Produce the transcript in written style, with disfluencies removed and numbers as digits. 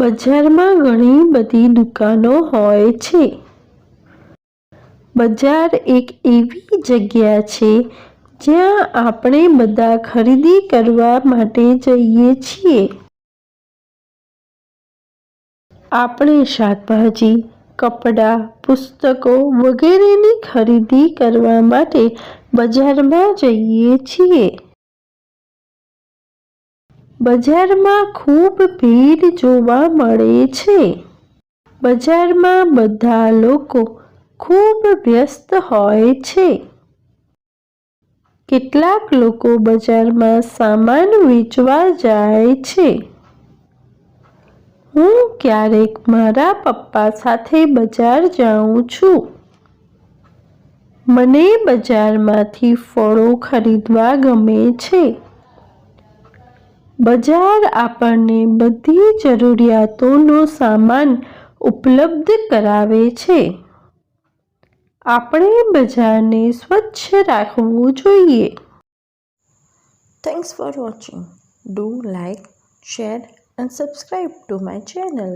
બજારમાં ઘણી બધી દુકાનો હોય છે. બજાર એક એવી જગ્યા છે જ્યાં આપણે બધા ખરીદી કરવા માટે જઈએ છીએ. આપણે શાકભાજી, કપડાં, પુસ્તકો વગેરેની ખરીદી કરવા માટે બજારમાં જઈએ છીએ. બજારમાં ખૂબ ભીડ જોવા મળે છે. બજારમાં બધા લોકો ખૂબ વ્યસ્ત હોય છે. કેટલાક લોકો બજારમાં સામાન વેચવા જાય છે. હું ક્યારેક મારા પપ્પા સાથે બજાર જાઉં છું. મને બજારમાંથી ફળો ખરીદવા ગમે છે. બજાર આપણને બધી જરૂરિયાતોનો સામાન ઉપલબ્ધ કરાવે છે. આપણે બજારને સ્વચ્છ રાખવું જોઈએ. Thanks for watching. Do like, share and subscribe to my channel.